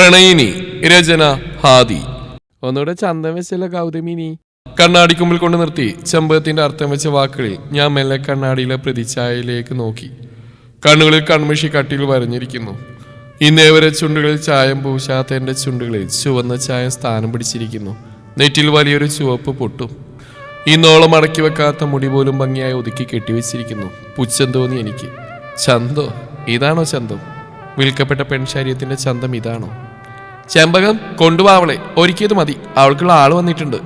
പ്രണയിനി. രചന ഹാദി. ഒന്നുകൂടെ ചന്തം വെച്ചല്ലോ ഗൗതമിനി. കണ്ണാടിക്കുമ്പിൽ കൊണ്ട് നിർത്തി ചെമ്പകത്തിന്റെ അർത്ഥം വെച്ച വാക്കുകളിൽ ഞാൻ മെല്ലെ കണ്ണാടിയിലെ പ്രതിച്ഛായയിലേക്ക് നോക്കി. കണ്ണുകളിൽ കൺമഷി കട്ടിയിൽ വരഞ്ഞിരിക്കുന്നു. ഇന്നേവരെ ചുണ്ടുകളിൽ ചായം പൂശാത്ത എന്റെ ചുണ്ടുകളിൽ ചുവന്ന ചായം സ്ഥാനം പിടിച്ചിരിക്കുന്നു. നെറ്റിൽ വലിയൊരു ചുവപ്പ് പൊട്ടും. ഇന്നോളം അടക്കി വെക്കാത്ത മുടി പോലും ഭംഗിയായി ഒതുക്കി കെട്ടിവെച്ചിരിക്കുന്നു. പുച്ഛം തോന്നി എനിക്ക്. ചന്തോ? ഇതാണോ ചന്തം? വിൽക്കപ്പെട്ട പെൺശരീരത്തിന്റെ ചന്തം ഇതാണോ? ചെമ്പകം കൊണ്ടുപോവളെ, ഒരുക്കിയത് മതി, അവൾക്കുള്ള ആള് വന്നിട്ടുണ്ട്.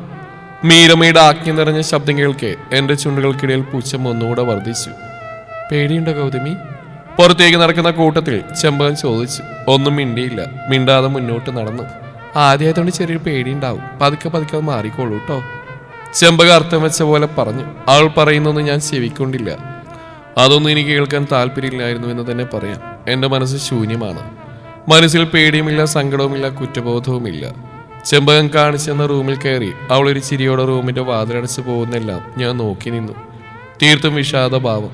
മീരമ്മയുടെ ആജ്ഞ നിറഞ്ഞ ശബ്ദം കേൾക്കെ എന്റെ ചുണ്ടുകൾക്കിടയിൽ പുച്ഛം ഒന്നുകൂടെ വർദ്ധിച്ചു. പേടിയുണ്ടോ ഗൗതമി? പുറത്തേക്ക് നടക്കുന്ന കൂട്ടത്തിൽ ചെമ്പകം ചോദിച്ചു. ഒന്നും മിണ്ടിയില്ല. മിണ്ടാതെ മുന്നോട്ട് നടന്നു. ആദ്യമായതുകൊണ്ട് ചെറിയൊരു പേടിയുണ്ടാവും, പതുക്കെ പതുക്കെ അത് മാറിക്കോളൂ കേട്ടോ. ചെമ്പകം അർത്ഥം വെച്ച പോലെ പറഞ്ഞു. അവൾ പറയുന്നൊന്നും ഞാൻ ചെവിക്കൊണ്ടില്ല. അതൊന്നും എനിക്ക് കേൾക്കാൻ താല്പര്യമില്ലായിരുന്നു എന്ന് തന്നെ പറയാം. എൻ്റെ മനസ്സ് ശൂന്യമാണ്. മനസ്സിൽ പേടിയുമില്ല, സങ്കടവുമില്ല, കുറ്റബോധവുമില്ല. ചെമ്പകം കാണിച്ചെന്ന റൂമിൽ കയറി അവളൊരു ചിരിയോടെ റൂമിന്റെ വാതിലടച്ച് പോകുന്നെല്ലാം ഞാൻ നോക്കി നിന്നു. തീർത്തും വിഷാദഭാവം.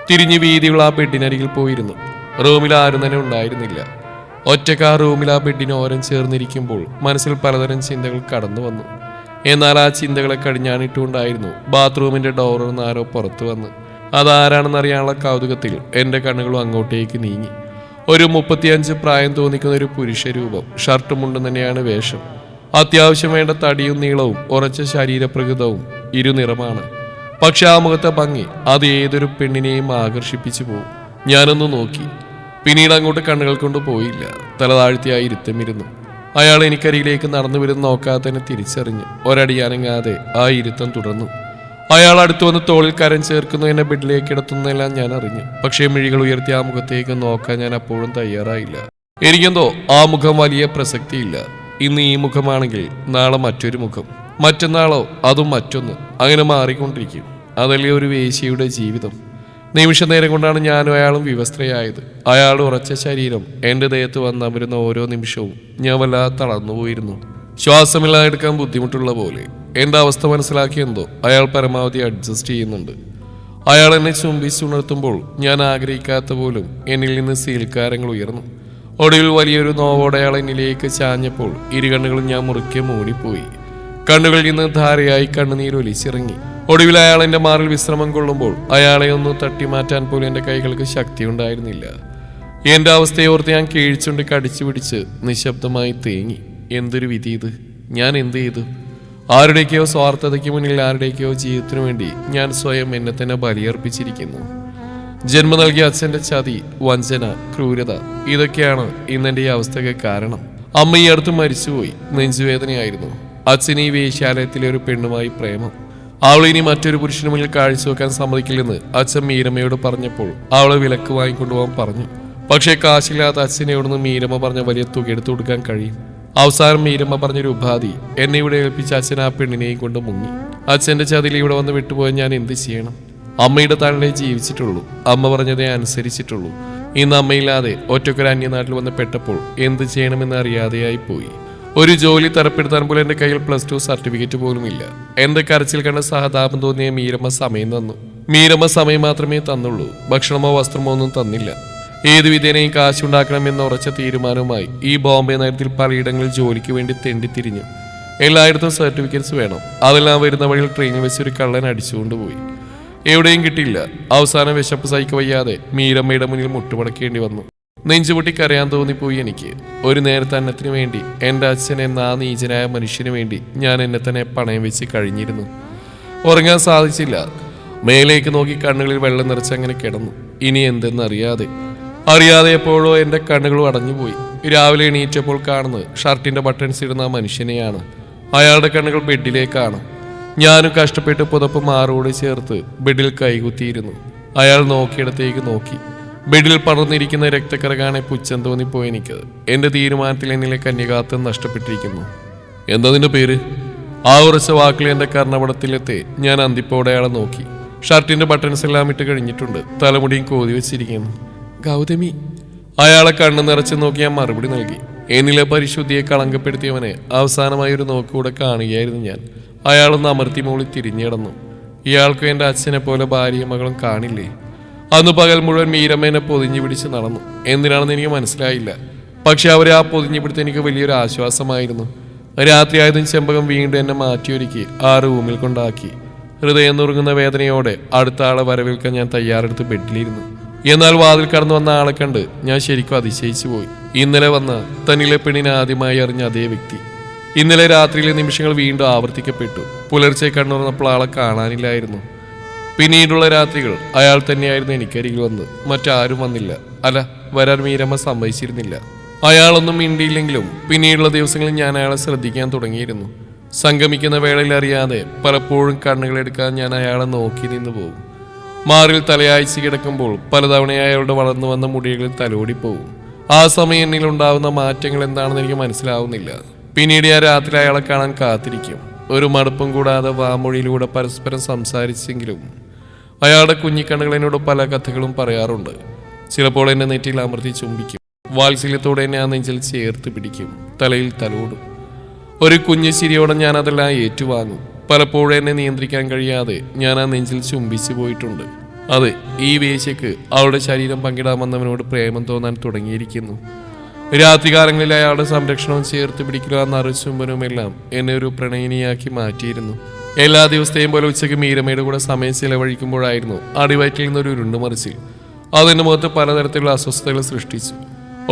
തിരിഞ്ഞ് വീതിയുള്ള ആ ബെഡിനരികിൽ പോയിരുന്നു. റൂമിൽ ആരും തന്നെ ഉണ്ടായിരുന്നില്ല. ഒറ്റക്ക് ആ റൂമിൽ ആ ബെഡിന് ഓരം ചേർന്നിരിക്കുമ്പോൾ മനസ്സിൽ പലതരം ചിന്തകൾ കടന്നു വന്നു. എന്നാൽ ആ ചിന്തകളെ കടിഞ്ഞാണിട്ടുകൊണ്ടായിരുന്നു ബാത്റൂമിന്റെ ഡോറിൽ നിന്ന് ആരോ പുറത്തു വന്ന്. അതാരാണെന്നറിയാനുള്ള കൗതുകത്തിൽ എൻ്റെ കണ്ണുകളും അങ്ങോട്ടേക്ക് നീങ്ങി. ഒരു 35 പ്രായം തോന്നിക്കുന്ന ഒരു പുരുഷ രൂപം. ഷർട്ടും മുണ്ടും തന്നെയാണ് വേഷം. അത്യാവശ്യം വേണ്ട തടിയും നീളവും ഉറച്ച ശരീരപ്രകൃതവും ഇരുനിറമാണ്. പക്ഷെ ആ മുഖത്തെ ഭംഗി അത് ഏതൊരു പെണ്ണിനെയും ആകർഷിപ്പിച്ചു പോകും. ഞാനൊന്ന് നോക്കി. പിന്നീട് അങ്ങോട്ട് കണ്ണുകൾ കൊണ്ട് പോയില്ല. തല താഴ്ത്തിയായി ഇരുത്തമിരുന്നു. അയാൾ എനിക്കരികിലേക്ക് നടന്നു വരുന്ന നോക്കാതെ തന്നെ തിരിച്ചറിഞ്ഞു. ഒരടി അനങ്ങാതെ ആ ഇരുത്തം തുടർന്നു. അയാൾ അടുത്തു വന്ന് തോളിൽ കരം ചേർക്കുന്നു. എന്നെ ബെഡിലേക്ക് കിടത്തുന്നതെല്ലാം ഞാൻ അറിഞ്ഞു. പക്ഷേ മിഴികൾ ഉയർത്തി ആ മുഖത്തേക്ക് നോക്കാൻ ഞാൻ അപ്പോഴും തയ്യാറായില്ല. എനിക്കെന്തോ ആ മുഖം വലിയ പ്രസക്തിയില്ല. ഇന്ന് ഈ മുഖമാണെങ്കിൽ നാളെ മറ്റൊരു മുഖം, മറ്റന്നാളോ അതും മറ്റൊന്ന്, അങ്ങനെ മാറിക്കൊണ്ടിരിക്കും. അതല്ലേ ഒരു വേശ്യയുടെ ജീവിതം. നിമിഷ നേരം കൊണ്ടാണ് ഞാനും അയാളും വിവസ്ത്രയായത്. അയാളുടെ ഉറച്ച ശരീരം എൻ്റെ ദേഹത്ത് വന്നമരുന്ന ഓരോ നിമിഷവും ഞാൻ വല്ലാതെ തളർന്നുപോയിരുന്നു. ശ്വാസമില്ലാതെ എടുക്കാൻ ബുദ്ധിമുട്ടുള്ള പോലെ. എൻ്റെ അവസ്ഥ മനസ്സിലാക്കിയെന്തോ അയാൾ പരമാവധി അഡ്ജസ്റ്റ് ചെയ്യുന്നുണ്ട്. അയാൾ എന്നെ ചുംബിച്ചുണർത്തുമ്പോൾ ഞാൻ ആഗ്രഹിക്കാത്ത പോലും എന്നിൽ നിന്ന് സീൽക്കാരങ്ങൾ ഉയർന്നു. ഒടുവിൽ വലിയൊരു നോവോടെ അയാൾ എന്നിലേക്ക് ചാഞ്ഞപ്പോൾ ഇരുകണ്ണുകളും ഞാൻ മുറുക്കെ മൂടിപ്പോയി. കണ്ണുകളിൽ നിന്ന് ധാരയായി കണ്ണുനീരൊലിച്ചിറങ്ങി. ഒടുവിൽ അയാൾ എൻ്റെ മാറിൽ വിശ്രമം കൊള്ളുമ്പോൾ അയാളെ ഒന്ന് തട്ടി മാറ്റാൻ പോലും എൻ്റെ കൈകൾക്ക് ശക്തി ഉണ്ടായിരുന്നില്ല. എൻ്റെ അവസ്ഥയെ ഓർത്ത് ഞാൻ കീഴ്ച്ചുണ്ട് കടിച്ചു പിടിച്ച് നിശബ്ദമായി തേങ്ങി. എന്തൊരു വിധി ഇത്! ഞാൻ എന്ത് ചെയ്തു? ആരുടേക്കോ സ്വാർത്ഥതയ്ക്ക് മുന്നിൽ ആരുടേക്കോ ജീവിതത്തിനു വേണ്ടി ഞാൻ സ്വയം എന്നെ തന്നെ ബലിയർപ്പിച്ചിരിക്കുന്നു. ജന്മം നൽകിയ അച്ഛൻ്റെ ചതി, വഞ്ചന, ക്രൂരത, ഇതൊക്കെയാണ് ഇന്നെൻ്റെ ഈ അവസ്ഥയ്ക്ക് കാരണം. അമ്മ ഈ അടുത്ത് മരിച്ചുപോയി. നെഞ്ചുവേദനയായിരുന്നു. അച്ഛന് ഈ വേശ്യാലയത്തിലെ ഒരു പെണ്ണുമായി പ്രേമം. അവൾ ഇനി മറ്റൊരു പുരുഷന് മുന്നിൽ കാഴ്ചവെക്കാൻ സമ്മതിക്കില്ലെന്ന് അച്ഛൻ മീരമ്മയോട് പറഞ്ഞപ്പോൾ അവളെ വിലക്ക് വാങ്ങിക്കൊണ്ടുപോകാൻ പറഞ്ഞു. പക്ഷേ കാശില്ലാത്ത അച്ഛനെയോടൊന്ന് മീരമ്മ പറഞ്ഞ വലിയ തുക എടുത്തു കൊടുക്കാൻ കഴിയും. അവസാനം മീരമ്മ പറഞ്ഞൊരു ഉപാധി എന്നെ ഇവിടെ ഏൽപ്പിച്ച അച്ഛൻ ആ പെണ്ണിനെയും കൊണ്ട് മുങ്ങി. അച്ഛൻ്റെ ചതിയിൽ ഇവിടെ വന്ന് വിട്ടുപോയാൽ ഞാൻ എന്ത് ചെയ്യണം? അമ്മയുടെ താഴെ ജീവിച്ചിട്ടുള്ളൂ. അമ്മ പറഞ്ഞതേ അനുസരിച്ചിട്ടുള്ളൂ. ഇന്ന് അമ്മയില്ലാതെ ഒറ്റക്കൊരു അന്യനാട്ടിൽ വന്ന് പെട്ടപ്പോൾ എന്ത് ചെയ്യണമെന്ന് അറിയാതെയായി പോയി. ഒരു ജോലി തരപ്പെടുത്താൻ പോലും എൻ്റെ കയ്യിൽ +2 സർട്ടിഫിക്കറ്റ് പോലും ഇല്ല. എൻ്റെ കരച്ചിൽ കണ്ട സഹതാപം തോന്നിയ മീരമ്മ സമയം തന്നു. മീരമ്മ സമയം മാത്രമേ തന്നുള്ളൂ. ഭക്ഷണമോ വസ്ത്രമോ ഒന്നും തന്നില്ല. ഏതു വിധേനയും കാശുണ്ടാക്കണമെന്ന ഉറച്ച തീരുമാനവുമായി ഈ ബോംബെ നഗരത്തിൽ പലയിടങ്ങളിൽ ജോലിക്ക് വേണ്ടി തെണ്ടിത്തിരിഞ്ഞു. എല്ലായിടത്തും സർട്ടിഫിക്കറ്റ്സ് വേണം. അതെല്ലാം വരുന്ന വഴിയിൽ ട്രെയിനിൽ വെച്ചൊരു കള്ളൻ അടിച്ചുകൊണ്ടുപോയി. എവിടെയും കിട്ടിയില്ല. അവസാനം വിശപ്പ് സഹിക്കവയ്യാതെ മീരമ്മയുടെ മുന്നിൽ മുട്ടുമടക്കേണ്ടി വന്നു. നെഞ്ചുപൊട്ടി കരയാൻ തോന്നിപ്പോയി എനിക്ക്. ഒരു നേരത്തെ അന്നത്തിന് വേണ്ടി, എൻ്റെ അച്ഛൻ എന്ന ആ നീചനായ മനുഷ്യന് വേണ്ടി ഞാൻ എന്നെ തന്നെ പണയം വെച്ച് കഴിഞ്ഞിരുന്നു. ഉറങ്ങാൻ സാധിച്ചില്ല. മേലേക്ക് നോക്കി കണ്ണുകളിൽ വെള്ളം നിറച്ചങ്ങനെ കിടന്നു. ഇനി എന്തെന്നറിയാതെ എപ്പോഴോ എൻ്റെ കണ്ണുകളും അടഞ്ഞുപോയി. രാവിലെ എണീറ്റപ്പോൾ കാണുന്നത് ഷർട്ടിൻ്റെ ബട്ടൺസ് ഇടുന്ന ആ മനുഷ്യനെയാണ്. അയാളുടെ കണ്ണുകൾ ബെഡിലേക്കാണ്. ഞാനും കഷ്ടപ്പെട്ട് പുതപ്പ് മാറോട് ചേർത്ത് ബെഡിൽ കൈകുത്തിയിരുന്നു. അയാൾ നോക്കിയിടത്തേക്ക് നോക്കി. ബെഡിൽ പടർന്നിരിക്കുന്ന രക്തക്കറ കാണെ പുച്ഛം തോന്നിപ്പോയി എനിക്ക്. എൻ്റെ തീരുമാനത്തിൽ എന്നിലെ കന്യകാത്വം നഷ്ടപ്പെട്ടിരിക്കുന്നു. എന്താ നിന്റെ പേര്? ആ ഉറച്ച വാക്കിൽ എൻ്റെ കർണപടത്തിലെത്തി ഞാൻ അന്തിപ്പോടെ അയാളെ നോക്കി. ഷർട്ടിൻ്റെ ബട്ടൺസ് എല്ലാം ഇട്ട് കഴിഞ്ഞിട്ടുണ്ട്. തലമുടിയും കോതി വെച്ചിരിക്കുന്നു. ഗൗതമി. അയാളെ കണ്ണു നിറച്ച് നോക്കി ഞാൻ മറുപടി നൽകി. എന്നിലെ പരിശുദ്ധിയെ കളങ്കപ്പെടുത്തിയവനെ അവസാനമായി ഒരു നോക്കുകൂടെ കാണുകയായിരുന്നു ഞാൻ. അയാളൊന്ന് അമർത്തി മോളി തിരിഞ്ഞിടന്നു. ഇയാൾക്ക് എൻ്റെ അച്ഛനെ പോലെ ഭാര്യയും മകളും കാണില്ലേ? അന്ന് പകൽ മുഴുവൻ മീരമ്മേനെ പൊതിഞ്ഞു പിടിച്ച് നടന്നു. എന്തിനാണെന്ന് എനിക്ക് മനസ്സിലായില്ല. പക്ഷെ അവരെ ആ പൊതിഞ്ഞുപിടുത്തം എനിക്ക് വലിയൊരു ആശ്വാസമായിരുന്നു. രാത്രിയായതും ചെമ്പകം വീണ്ടും എന്നെ മാറ്റിയൊരുക്കി ആ റൂമിൽ കൊണ്ടാക്കി. ഹൃദയം നുറുങ്ങുന്ന വേദനയോടെ അടുത്ത ആളെ വരവേൽക്കാൻ ഞാൻ തയ്യാറെടുത്ത് ബെഡിലിരുന്നു. എന്നാൽ വാതിൽ കടന്നു വന്ന ആളെ കണ്ട് ഞാൻ ശരിക്കും അതിശയിച്ചു പോയി. ഇന്നലെ വന്ന തന്നിലെ പെണ്ണിനെ ആദ്യമായി അറിഞ്ഞ അതേ വ്യക്തി. ഇന്നലെ രാത്രിയിലെ നിമിഷങ്ങൾ വീണ്ടും ആവർത്തിക്കപ്പെട്ടു. പുലർച്ചെ കണ്ണുറന്നപ്പോൾ ആളെ കാണാനില്ലായിരുന്നു. പിന്നീടുള്ള രാത്രികൾ അയാൾ തന്നെയായിരുന്നു എനിക്കരികിൽ വന്ന്. മറ്റാരും വന്നില്ല. അല്ല, വരാൻ മീരമ്മ സമ്മതിച്ചിരുന്നില്ല. അയാളൊന്നും മിണ്ടിയില്ലെങ്കിലും പിന്നീടുള്ള ദിവസങ്ങളിൽ ഞാൻ അയാളെ ശ്രദ്ധിക്കാൻ തുടങ്ങിയിരുന്നു. സംഗമിക്കുന്ന വേളയിൽ അറിയാതെ പലപ്പോഴും കണ്ണുകളെടുക്കാൻ ഞാൻ അയാളെ നോക്കി നിന്ന് പോകും. മാറിൽ തലയാഴ്ച കിടക്കുമ്പോൾ പലതവണയായി അയാളുടെ വളർന്നു വന്ന മുടികളിൽ തലോടിപ്പോവും. ആ സമയം എന്നിലുണ്ടാവുന്ന മാറ്റങ്ങൾ എന്താണെന്ന് എനിക്ക് മനസ്സിലാവുന്നില്ല. പിന്നീട് ഞാൻ രാത്രി അയാളെ കാണാൻ കാത്തിരിക്കും. ഒരു മടുപ്പും കൂടാതെ വാമൊഴിയിലൂടെ പരസ്പരം സംസാരിച്ചെങ്കിലും അയാളുടെ കുഞ്ഞിക്കണ്ണുകൾ എന്നോട് പല കഥകളും പറയാറുണ്ട്. ചിലപ്പോൾ എന്നെ നെറ്റിയിൽ അമർത്തി ചുംബിക്കും. വാത്സല്യത്തോടെ എന്നെ ആ നെഞ്ചിൽ ചേർത്ത് പിടിക്കും. തലയിൽ തലോടും. ഒരു കുഞ്ഞു ചിരിയോടെ ഞാൻ അതെല്ലാം ഏറ്റുവാങ്ങും. പലപ്പോഴും എന്നെ നിയന്ത്രിക്കാൻ കഴിയാതെ ഞാൻ ആ നെഞ്ചിൽ ചുംബിച്ചു പോയിട്ടുണ്ട്. അതെ, ഈ വേശ്യക്ക് അവളുടെ ശരീരം പങ്കിടാമെന്നവനോട് പ്രേമം തോന്നാൻ തുടങ്ങിയിരിക്കുന്നു. രാത്രികാലങ്ങളിൽ അയാളുടെ സംരക്ഷണവും ചേർത്ത് പിടിക്കുക നറുചുംബനവും എല്ലാം എന്നെ ഒരു പ്രണയിനിയാക്കി മാറ്റിയിരുന്നു. എല്ലാ ദിവസത്തെയും പോലെ ഉച്ചയ്ക്ക് മീരമ്മയുടെ കൂടെ സമയം ചെലവഴിക്കുമ്പോഴായിരുന്നു അടിവയറ്റിൽ നിന്നൊരു ഉരുണ്ടുമറിച്ചിൽ. അതെന്റെ മുഖത്ത് പലതരത്തിലുള്ള അസ്വസ്ഥതകൾ സൃഷ്ടിച്ചു.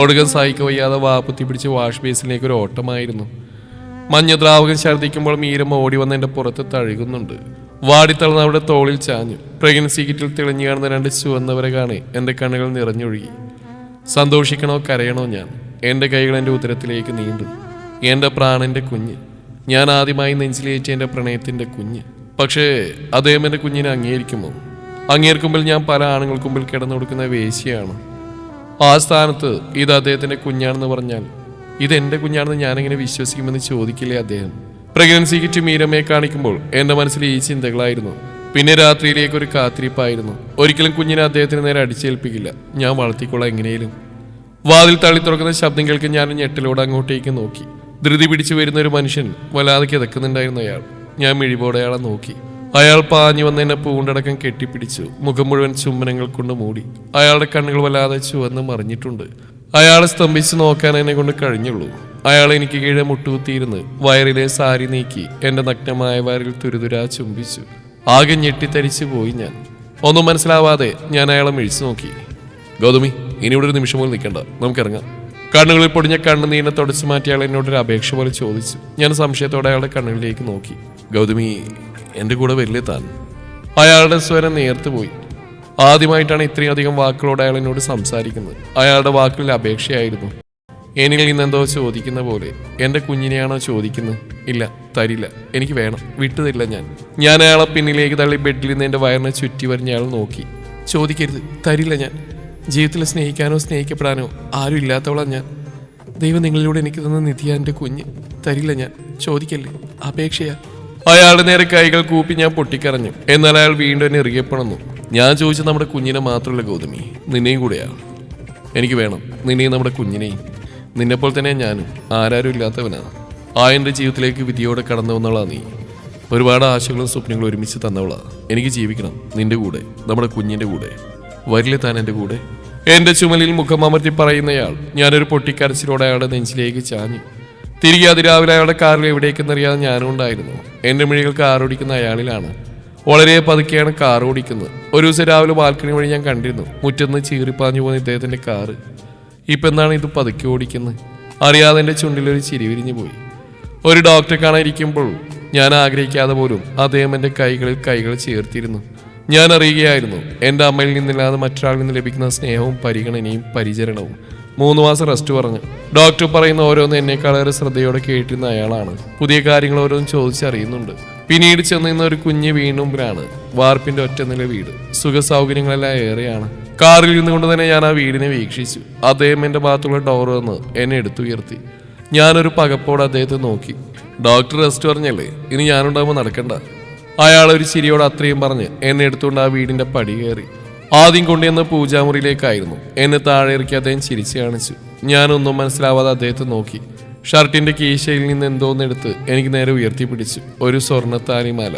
ഒടുക്കം സഹിക്ക വയ്യാതെ വാപ്പുത്തി പിടിച്ച് വാഷ് ബേസിലേക്ക് ഒരു ഓട്ടമായിരുന്നു. മഞ്ഞ ദ്രാവകം ഛർദ്ദിക്കുമ്പോൾ മീരമ്മ ഓടി വന്ന് എന്റെ പുറത്ത് തഴുകുന്നുണ്ട്. വാടിത്തളർന്ന് അവിടെ തോളിൽ ചാഞ്ഞു. പ്രഗ്നൻസി കിറ്റിൽ തെളിഞ്ഞു കാണുന്ന രണ്ട് ചുവന്നവരെ കാണി എന്റെ കണ്ണുകൾ നിറഞ്ഞൊഴുകി. സന്തോഷിക്കണോ കരയണോ ഞാൻ? എന്റെ കൈകൾ എന്റെ ഉദരത്തിലേക്ക് നീണ്ടു. എന്റെ പ്രാണന്റെ കുഞ്ഞ്, ഞാൻ ആദ്യമായി നെഞ്ചിലേറ്റിയ എന്റെ പ്രണയത്തിന്റെ കുഞ്ഞ്. പക്ഷേ അദ്ദേഹം എന്റെ കുഞ്ഞിനെ അംഗീകരിക്കുമോ? അങ്ങേർക്കുമ്പിൽ ഞാൻ പല ആണുങ്ങൾക്കുമ്പിൽ കിടന്നു കൊടുക്കുന്ന വേശ്യയാണ്. ആ സ്ഥാനത്ത് ഇത് അദ്ദേഹത്തിന്റെ കുഞ്ഞാണെന്ന് പറഞ്ഞാൽ ഇതെന്റെ കുഞ്ഞാണെന്ന് ഞാനെങ്ങനെ വിശ്വസിക്കുമെന്ന് ചോദിക്കില്ലേ അദ്ദേഹം? പ്രഗ്നൻസി കിറ്റ് മീരമ്മയെ കാണിക്കുമ്പോൾ എന്റെ മനസ്സിൽ ഈ ചിന്തകളായിരുന്നു. പിന്നെ രാത്രിയിലേക്ക് ഒരു കാത്തിരിപ്പായിരുന്നു. ഒരിക്കലും കുഞ്ഞിനെ അദ്ദേഹത്തിന് നേരെ അടിച്ചേൽപ്പിക്കില്ല. ഞാൻ വളർത്തിക്കൊള്ളാം എങ്ങനെയും. വാതിൽ തള്ളി തുറക്കുന്ന ശബ്ദം കേൾക്കാൻ ഞാൻ ഞെട്ടലോടെ അങ്ങോട്ടേക്ക് നോക്കി. ധൃതി പിടിച്ചു വരുന്ന ഒരു മനുഷ്യൻ വല്ലാതെ കിതക്കുന്നുണ്ടായിരുന്നു അയാൾ. ഞാൻ മിഴിപോടെ അയാളെ നോക്കി. അയാൾ പാഞ്ഞു വന്ന് എന്നെ പൂണ്ടടക്കം കെട്ടിപ്പിടിച്ചു. മുഖം മുഴുവൻ ചുംബനങ്ങൾ കൊണ്ട് മൂടി. അയാളുടെ കണ്ണുകൾ വല്ലാതെ ചുവന്ന് മറിഞ്ഞിട്ടുണ്ട്. അയാളെ സ്തംഭിച്ച് നോക്കാൻ എന്നെ കൊണ്ട് കഴിഞ്ഞുള്ളൂ. അയാൾ എനിക്ക് കീഴെ മുട്ടുകുത്തിയിരുന്ന് വയറിലെ സാരി നീക്കി എന്റെ നഗ്നമായ വയറിൽ തുരുതുരാ ചുംബിച്ചു. ആകെ ഞെട്ടിത്തരിച്ചു പോയി ഞാൻ. ഒന്നും മനസ്സിലാവാതെ ഞാൻ അയാളെ മിഴിച്ചു നോക്കി. ഗൗതമി, ഇനി ഇവിടെ ഒരു നിമിഷം പോലും നിൽക്കണ്ട, നമുക്കിറങ്ങാം. കണ്ണുകളിൽ പൊടിഞ്ഞ കണ്ണുനീരിനെ തുടച്ചു മാറ്റി അയാൾ എന്നോടൊരു അപേക്ഷ പോലെ ചോദിച്ചു. ഞാൻ സംശയത്തോടെ അയാളുടെ കണ്ണുകളിലേക്ക് നോക്കി. ഗൗതമി, എന്റെ കൂടെ വരില്ലേ താൻ? അയാളുടെ സ്വരം നേർത്തുപോയി. ആദ്യമായിട്ടാണ് ഇത്രയും അധികം വാക്കുകളോട് അയാൾ എന്നോട് സംസാരിക്കുന്നത്. അയാളുടെ വാക്കുകളിൽ അപേക്ഷയായിരുന്നു. എന്നിൽ നിന്നെന്തോ ചോദിക്കുന്ന പോലെ. എന്റെ കുഞ്ഞിനെയാണോ ചോദിക്കുന്നത്? ഇല്ല, തരില്ല, എനിക്ക് വേണം, വിട്ടുതരില്ല ഞാൻ അയാളെ പിന്നിലേക്ക് തള്ളി ബെഡിൽ നിന്ന് എന്റെ വയറിനെ ചുറ്റി വരിഞ്ഞ അയാൾ നോക്കി. ചോദിക്കരുത്, തരില്ല ഞാൻ. ജീവിതത്തിൽ സ്നേഹിക്കാനോ സ്നേഹിക്കപ്പെടാനോ ആരും ഇല്ലാത്തവളാണ് ഞാൻ. ദൈവം നിങ്ങളിലൂടെ എനിക്ക് തന്ന നിധിയാ എന്റെ കുഞ്ഞ്. തരില്ല ഞാൻ, ചോദിക്കല്ലേ, അപേക്ഷയാ. അയാളുടെ നേരെ കൈകൾ കൂപ്പി ഞാൻ പൊട്ടിക്കരഞ്ഞു. എന്നാൽ അയാൾ വീണ്ടും എന്നെ ഇറുകെപ്പണന്നു. ഞാൻ ചോദിച്ചത് നമ്മുടെ കുഞ്ഞിനെ മാത്രമല്ല ഗൗതമി, നിന്നെയും കൂടെയാ. എനിക്ക് വേണം നിന്നെയും നമ്മുടെ കുഞ്ഞിനെയും. നിന്നെപ്പോൾ തന്നെ ഞാനും ആരാരും ഇല്ലാത്തവനാ. എൻ്റെ ജീവിതത്തിലേക്ക് വിധിയോടെ കടന്നു വന്നവളാ നീ. ഒരുപാട് ആശകളും സ്വപ്നങ്ങളും ഒരുമിച്ച് തന്നവളാ. എനിക്ക് ജീവിക്കണം നിന്റെ കൂടെ, നമ്മുടെ കുഞ്ഞിന്റെ കൂടെ. വരില്ലേ താൻ എൻ്റെ കൂടെ? എന്റെ ചുമലിൽ മുഖം അമർത്തി പറയുന്നയാൾ ഞാനൊരു പൊട്ടിക്കരച്ചിലോടെ അയാളുടെ നെഞ്ചിലേക്ക് ചാഞ്ഞു. തിരികെ അതിരാവിലെ അയാളുടെ കാറിൽ എവിടേക്കെന്നറിയാതെ ഞാനും ഉണ്ടായിരുന്നു. എന്റെ മിഴികൾ കാർ ഓടിക്കുന്ന അയാളിലാണ്. വളരെ പതുക്കെയാണ് കാർ ഓടിക്കുന്നത്. ഒരു ദിവസം രാവിലെ ബാൽക്കണി വഴി ഞാൻ കണ്ടിരുന്നു മുറ്റന്ന് ചീറിപ്പാഞ്ഞു പോകുന്ന ഇദ്ദേഹത്തിന്റെ കാറ്. ഇപ്പം എന്താണ് ഇത് പതുക്കെ ഓടിക്കുന്നത്? അറിയാതെ എൻ്റെ ചുണ്ടിലൊരു ചിരി വിരിഞ്ഞു പോയി. ഒരു ഡോക്ടറെ കാണാനിരിക്കുമ്പോൾ ഞാൻ ആഗ്രഹിക്കാതെ പോലും അദ്ദേഹം എൻ്റെ കൈകൾ ചേർത്തിരുന്നു. ഞാൻ അറിയുകയായിരുന്നു എൻ്റെ അമ്മയിൽ നിന്നില്ലാതെ മറ്റൊരാളിൽ നിന്ന് ലഭിക്കുന്ന സ്നേഹവും പരിഗണനയും പരിചരണവും. 3 മാസം റെസ്റ്റ് പറഞ്ഞു. ഡോക്ടർ പറയുന്ന ഓരോന്ന് എന്നേക്കാളേറെ ശ്രദ്ധയോടെ കേട്ടിരുന്ന അയാളാണ്. പുതിയ കാര്യങ്ങൾ ഓരോന്നും ചോദിച്ചറിയുന്നുണ്ട്. പിന്നീട് ചെന്നിരുന്ന ഒരു കുഞ്ഞ് വീണ്ടുമ്പിലാണ്. വാർപ്പിന്റെ ഒറ്റ നില വീട്. സുഖ സൗകര്യങ്ങളെല്ലാം ഏറെയാണ്. കാറിൽ ഇരുന്നുകൊണ്ട് തന്നെ ഞാൻ ആ വീടിനെ വീക്ഷിച്ചു. അദ്ദേഹം എൻ്റെ ഭാഗത്തുള്ള ഡോർ വന്ന് എന്നെ എടുത്തുയർത്തി. ഞാനൊരു പകപ്പോടെ അദ്ദേഹത്തെ നോക്കി. ഡോക്ടർ റെസ്റ്റ് പറഞ്ഞല്ലേ, ഇനി ഞാനുണ്ടാകുമ്പോൾ നടക്കണ്ട. അയാൾ ഒരു ചിരിയോട് അത്രയും പറഞ്ഞ് എന്നെ എടുത്തുകൊണ്ട് ആ വീടിന്റെ പടി കയറി. ആദ്യം കൊണ്ടുവന്ന പൂജാമുറിയിലേക്കായിരുന്നു. എന്നെ താഴെ ഇറക്കി അദ്ദേഹം ചിരിച്ചു കാണിച്ചു. ഞാനൊന്നും മനസ്സിലാവാതെ അദ്ദേഹത്തെ നോക്കി. ഷർട്ടിന്റെ കീശയിൽ നിന്ന് എന്തോന്നെടുത്ത് എനിക്ക് നേരെ ഉയർത്തിപ്പിടിച്ചു. ഒരു സ്വർണ്ണത്താലിമാല.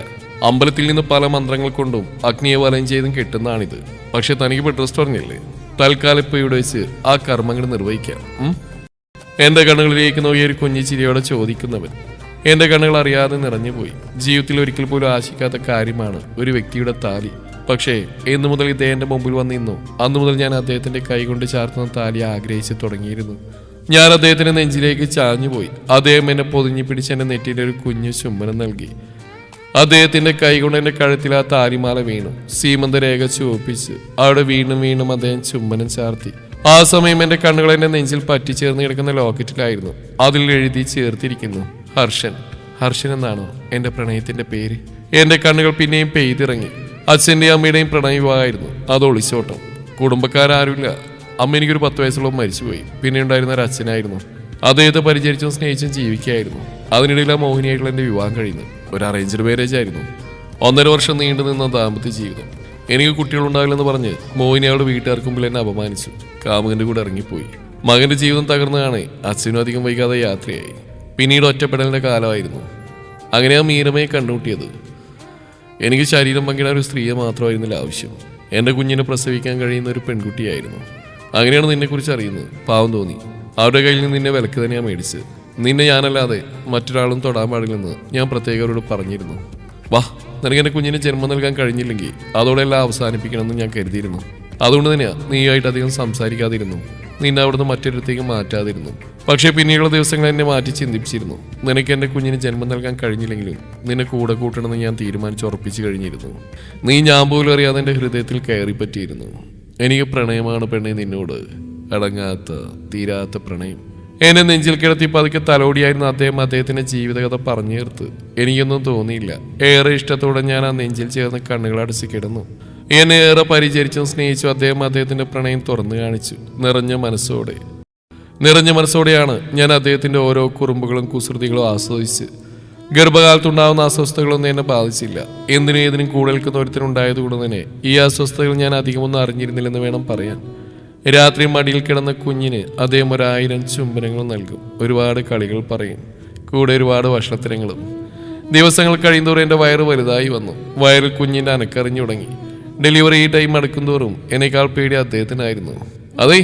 അമ്പലത്തിൽ നിന്ന് പല മന്ത്രങ്ങൾ കൊണ്ടും അഗ്നിയെ വലയം ചെയ്തും കെട്ടുന്നതാണിത്. പക്ഷെ തനിക്ക് ബെഡ് റെസ്റ്റ് പറഞ്ഞില്ലേ, തൽക്കാലം ഇപ്പോൾ ഇവിടെ വെച്ച് ആ കർമ്മങ്ങൾ നിർവഹിക്കാം. എന്റെ കണ്ണുകളിലേക്ക് നോക്കി ഒരു കുഞ്ഞു ചിരിയോടെ ചോദിക്കുന്നവൻ. എന്റെ കണ്ണുകൾ അറിയാതെ നിറഞ്ഞുപോയി. ജീവിതത്തിൽ ഒരിക്കൽ പോലും ആശിക്കാത്ത കാര്യമാണ് ഒരു വ്യക്തിയുടെ താലി. പക്ഷേ എന്നു മുതൽ ഇദ്ദേഹത്തിന്റെ മുമ്പിൽ വന്നിരുന്നു അന്നു മുതൽ ഞാൻ അദ്ദേഹത്തിന്റെ കൈകൊണ്ട് ചാർത്തുന്ന താലി ആഗ്രഹിച്ചു തുടങ്ങിയിരുന്നു. ഞാൻ അദ്ദേഹത്തിന്റെ നെഞ്ചിലേക്ക് ചാഞ്ഞുപോയി. അദ്ദേഹം എന്നെ പൊതിഞ്ഞു പിടിച്ച് എന്റെ നെറ്റിയിൽ ഒരു കുഞ്ഞു ചുംബനം നൽകി. അദ്ദേഹത്തിന്റെ കൈകൊണ്ട് എന്റെ കഴുത്തിൽ ആ താലിമാല വീണു. സീമന്തരേഖ ചുവപ്പിച്ച് അവിടെ വീണ്ടും അദ്ദേഹം ചുംബനം ചാർത്തി. ആ സമയം എന്റെ കണ്ണുകൾ എന്റെ നെഞ്ചിൽ പറ്റിച്ചേർന്ന് കിടക്കുന്ന ലോക്കറ്റിലായിരുന്നു. അതിൽ എഴുതി ചേർത്തിരിക്കുന്നു ഹർഷൻ. ഹർഷൻ എന്നാണോ എന്റെ പ്രണയത്തിന്റെ പേര്? എന്റെ കണ്ണുകൾ പിന്നെയും പെയ്തിറങ്ങി. അച്ഛന്റെയും അമ്മയുടെയും പ്രണയമായിരുന്നു. അത് ഒളിച്ചോട്ടം. കുടുംബക്കാരാരുമില്ല. അമ്മ എനിക്കൊരു 10 വയസ്സുള്ള മരിച്ചുപോയി. പിന്നെ ഉണ്ടായിരുന്ന ഒരു അച്ഛനായിരുന്നു. അദ്ദേഹത്തെ പരിചരിച്ചും സ്നേഹിച്ചും ജീവിക്കുകയായിരുന്നു. അതിനിടയിൽ ആ മോഹിനിയായിട്ടുള്ള എന്റെ വിവാഹം കഴിയുന്നു. ഒരു അറേഞ്ച്ഡ് മാരേജ് ആയിരുന്നു. 1.5 വർഷം നീണ്ടു നിന്ന ദാമ്പത്യ ജീവിതം. എനിക്ക് കുട്ടികളുണ്ടാവില്ലെന്ന് പറഞ്ഞ് മോഹിനിയാളുടെ വീട്ടുകാർക്ക് മുമ്പിൽ എന്നെ അപമാനിച്ചു. കാമുകന്റെ കൂടെ ഇറങ്ങിപ്പോയി. മകന്റെ ജീവിതം തകർന്നതാണ്. അച്ഛനും അധികം വൈകാതെ യാത്രയായി. പിന്നീട് ഒറ്റപ്പെടലിന്റെ കാലമായിരുന്നു. അങ്ങനെ ആ മീരമയെ കണ്ടുമുട്ടിയത്. എനിക്ക് ശരീരം പങ്കിടാൻ ഒരു സ്ത്രീയെ മാത്രമായിരുന്നില്ല ആവശ്യം. എൻ്റെ കുഞ്ഞിനെ പ്രസവിക്കാൻ കഴിയുന്ന ഒരു പെൺകുട്ടിയായിരുന്നു. അങ്ങനെയാണ് നിന്നെക്കുറിച്ച് അറിയുന്നത്. പാവം തോന്നി. അവരുടെ കയ്യിൽ നിന്ന് നിന്നെ വിലക്ക് തന്നെയാണ് മേടിച്ചത്. നിന്നെ ഞാനല്ലാതെ മറ്റൊരാളും തൊടാൻ പാടില്ലെന്ന് ഞാൻ പ്രത്യേകം അവരോട് പറഞ്ഞിരുന്നു. വാ, നിനക്ക് എൻ്റെ കുഞ്ഞിന് ജന്മം നൽകാൻ കഴിഞ്ഞില്ലെങ്കിൽ അതോടെ എല്ലാം അവസാനിപ്പിക്കണമെന്ന് ഞാൻ കരുതിയിരുന്നു. അതുകൊണ്ട് തന്നെയാണ് നീയായിട്ട് അധികം സംസാരിക്കാതിരുന്നു. നിന്നെ അവിടുന്ന് മറ്റൊരിടത്തേക്ക് മാറ്റാതിരുന്നു. പക്ഷേ പിന്നീടുള്ള ദിവസങ്ങൾ എന്നെ മാറ്റി ചിന്തിപ്പിച്ചിരുന്നു. നിനക്ക് എൻ്റെ കുഞ്ഞിന് ജന്മം നൽകാൻ കഴിഞ്ഞില്ലെങ്കിലും നിന്നെ കൂടെ കൂട്ടണമെന്ന് ഞാൻ തീരുമാനിച്ച് ഉറപ്പിച്ചു കഴിഞ്ഞിരുന്നു. നീ ഞാൻ പോലും അറിയാതെ എൻ്റെ ഹൃദയത്തിൽ കയറി പറ്റിയിരുന്നു. എനിക്ക് പ്രണയമാണ് പെണ്ണെ നിന്നോട്. അടങ്ങാത്ത തീരാത്ത പ്രണയം. എന്നെ നെഞ്ചിൽ കിടത്തി പതുക്കെ തലോടിയായിരുന്നു അദ്ദേഹത്തിന്റെ ജീവിതകഥ പറഞ്ഞു ചേർത്ത്. എനിക്കൊന്നും തോന്നിയില്ല. ഏറെ ഇഷ്ടത്തോടെ ഞാൻ ആ നെഞ്ചിൽ ചേർന്ന് കണ്ണുകൾ അടച്ച് കിടന്നു. എന്നെ ഏറെ പരിചരിച്ചും സ്നേഹിച്ചു അദ്ദേഹത്തിന്റെ പ്രണയം തുറന്നു കാണിച്ചു. നിറഞ്ഞ മനസ്സോടെയാണ് ഞാൻ അദ്ദേഹത്തിന്റെ ഓരോ കുറുമ്പുകളും കുസൃതികളും ആസ്വദിച്ച്. ഗർഭകാലത്തുണ്ടാകുന്ന അസ്വസ്ഥതകളൊന്നും എന്നെ ബാധിച്ചില്ല. എന്തിനും ഏതിനും കൂടെ നിൽക്കുന്ന ഒരുത്തനുണ്ടായതുകൊണ്ട് തന്നെ ഈ അസ്വസ്ഥതകൾ ഞാൻ അധികമൊന്നും അറിഞ്ഞിരുന്നില്ലെന്ന് വേണം പറയാൻ. രാത്രി മടിയിൽ കിടന്ന കുഞ്ഞിന് അദ്ദേഹം 1000 ചുംബനങ്ങൾ നൽകും. ഒരുപാട് കളികൾ പറയും. കൂടെ ഒരുപാട് ഭക്ഷണത്തിനങ്ങളും. ദിവസങ്ങൾ കഴിയുന്തോറും എൻ്റെ വയറ് വലുതായി വന്നു. വയറിൽ കുഞ്ഞിൻ്റെ അനക്കറിഞ്ഞു തുടങ്ങി. ഡെലിവറി ടൈം അടുക്കുന്തോറും എന്നേക്കാൾ പേടി അദ്ദേഹത്തിനായിരുന്നു. അതെ,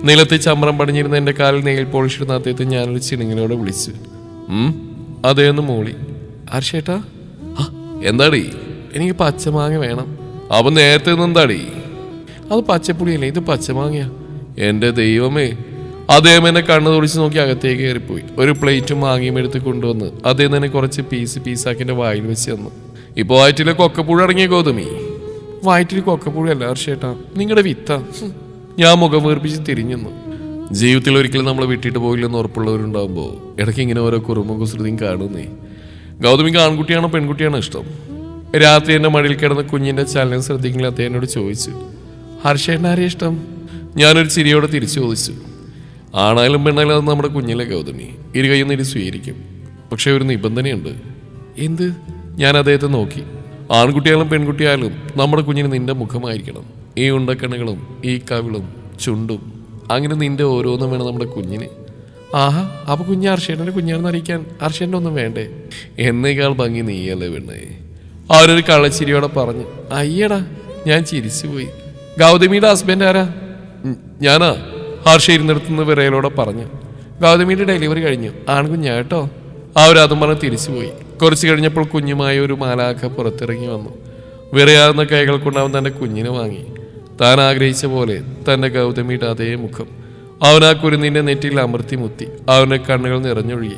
നിലത്ത് ചമ്രം പടിഞ്ഞിരുന്ന എൻ്റെ കാലിൽ നെയിൽ പോളിഷ് ഇടുന്ന അദ്ദേഹത്തെ ഞാനൊരു ചിണുങ്ങിനോടെ വിളിച്ചു. അദ്ദേഹം മൂളി. ഹർഷേട്ടാ, എന്താടീ? എനിക്ക് പച്ചമാങ്ങ വേണം. അവൻ നേരത്തെ എന്താടീ? അത് പച്ചപ്പുളിയല്ലേ, ഇത് പച്ചമാങ്ങയാ. എൻ്റെ ദൈവമേ! അദ്ദേഹം എന്നെ കണ്ണു തുടിച്ച് നോക്കി അകത്തേക്ക് കയറിപ്പോയി. ഒരു പ്ലേറ്റും മാങ്ങയും എടുത്ത് കൊണ്ടുവന്ന് അദ്ദേഹം തന്നെ കുറച്ച് പീസാക്കി എൻ്റെ വായിൽ വെച്ച് തന്നു. ഇപ്പോൾ വയറ്റിലെ കൊക്കപ്പുഴ അടങ്ങിയ ഗൗതമി. വയറ്റിൽ കൊക്കപ്പുഴയല്ല ഹർഷേട്ടാ, നിങ്ങളുടെ വിത്ത. ഞാൻ മുഖം വീർപ്പിച്ച് തിരിഞ്ഞെന്നു. ജീവിതത്തിൽ ഒരിക്കലും നമ്മളെ വിട്ടിട്ട് പോയില്ലെന്ന് ഉറപ്പുള്ളവരുണ്ടാകുമ്പോൾ ഇടയ്ക്ക് ഇങ്ങനെ ഓരോ കുറുമ്പും കുസൃതിയും കാണുന്നേ. ഗൗതമിക്ക് ആൺകുട്ടിയാണോ പെൺകുട്ടിയാണോ ഇഷ്ടം? രാത്രി എൻ്റെ മടിയിൽ കിടന്ന കുഞ്ഞിൻ്റെ ചലനം ശ്രദ്ധിക്കുന്ന അദ്ദേഹം എന്നോട് ചോദിച്ചു. ഹർഷേട്ടനാരെ ഇഷ്ടം? ഞാനൊരു ചിരിയോടെ തിരിച്ചു ചോദിച്ചു. ആണായാലും പെണ്ണായാലും അത് നമ്മുടെ കുഞ്ഞിലെ ഗൗതമി. ഇരു കൈയിൽ നിന്ന് സ്വീകരിക്കും. പക്ഷെ ഒരു നിബന്ധനയുണ്ട്. എന്ത്? ഞാൻ അദ്ദേഹത്തെ നോക്കി. ആൺകുട്ടിയായാലും പെൺകുട്ടിയായാലും നമ്മുടെ കുഞ്ഞിന് നിന്റെ മുഖമായിരിക്കണം. ഈ ഉണ്ടക്കണ്ണുകളും ഈ കവിളും ചുണ്ടും, അങ്ങനെ നിന്റെ ഓരോന്നും വേണം നമ്മുടെ കുഞ്ഞിന്. ആഹാ, അപ്പൊ കുഞ്ഞ് ഹർഷേട്ടൻ്റെ കുഞ്ഞാണെന്ന് അറിയിക്കാൻ ഹർഷേട്ടൻ്റെ ഒന്നും വേണ്ടേ? എന്നേക്കാൾ ഭംഗി നീയല്ലേ പെണ്ണേ? അവരൊരു കള്ളച്ചിരിയോടെ പറഞ്ഞു. അയ്യടാ, ഞാൻ ചിരിച്ചുപോയി. ഗൗതമിയുടെ ഹസ്ബൻഡ് ആരാ? ഞാനാ, ഹർഷ ഇരുന്നിടത്തുനിന്ന് വിറയലോടെ പറഞ്ഞു. ഗൗതമിയുടെ ഡെലിവറി കഴിഞ്ഞു, ആൺകുഞ്ഞാ കേട്ടോ. അവരതും പറഞ്ഞ് തിരിച്ചുപോയി. കുറച്ച് കഴിഞ്ഞപ്പോൾ കുഞ്ഞുമായ ഒരു മാലാഖ പുറത്തിറങ്ങി വന്നു. വിറയാർന്ന കൈകൾ കൊണ്ടവൻ തൻ്റെ കുഞ്ഞിനെ വാങ്ങി. താൻ ആഗ്രഹിച്ച പോലെ തൻ്റെ ഗൗതമിയുടെ അതേ മുഖം. അവൻ ആ കുരുന്നിൻ്റെ നെറ്റിയിൽ അമർത്തി മുത്തി. അവൻ്റെ കണ്ണുകൾ നിറഞ്ഞൊഴുകി.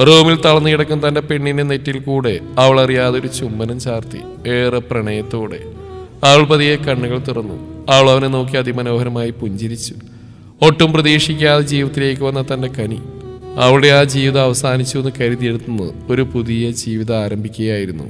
റൂമിൽ തളർന്നു കിടക്കുന്ന തൻ്റെ പെണ്ണിൻ്റെ നെറ്റിൽ കൂടെ അവൾ അറിയാതെ ഒരു ചുംബനം ചാർത്തി. ഏറെ പ്രണയത്തോടെ അവൾ പതിയെ കണ്ണുകൾ തുറന്നു. അവൾ അവനെ നോക്കി അതിമനോഹരമായി പുഞ്ചിരിച്ചു. ഒട്ടും പ്രതീക്ഷിക്കാതെ ജീവിതത്തിലേക്ക് വന്ന തൻ്റെ കനി. അവളുടെ ആ ജീവിതം അവസാനിച്ചു എന്ന് കരുതിയെടുത്തുനിന്ന് ഒരു പുതിയ ജീവിതം ആരംഭിക്കുകയായിരുന്നു.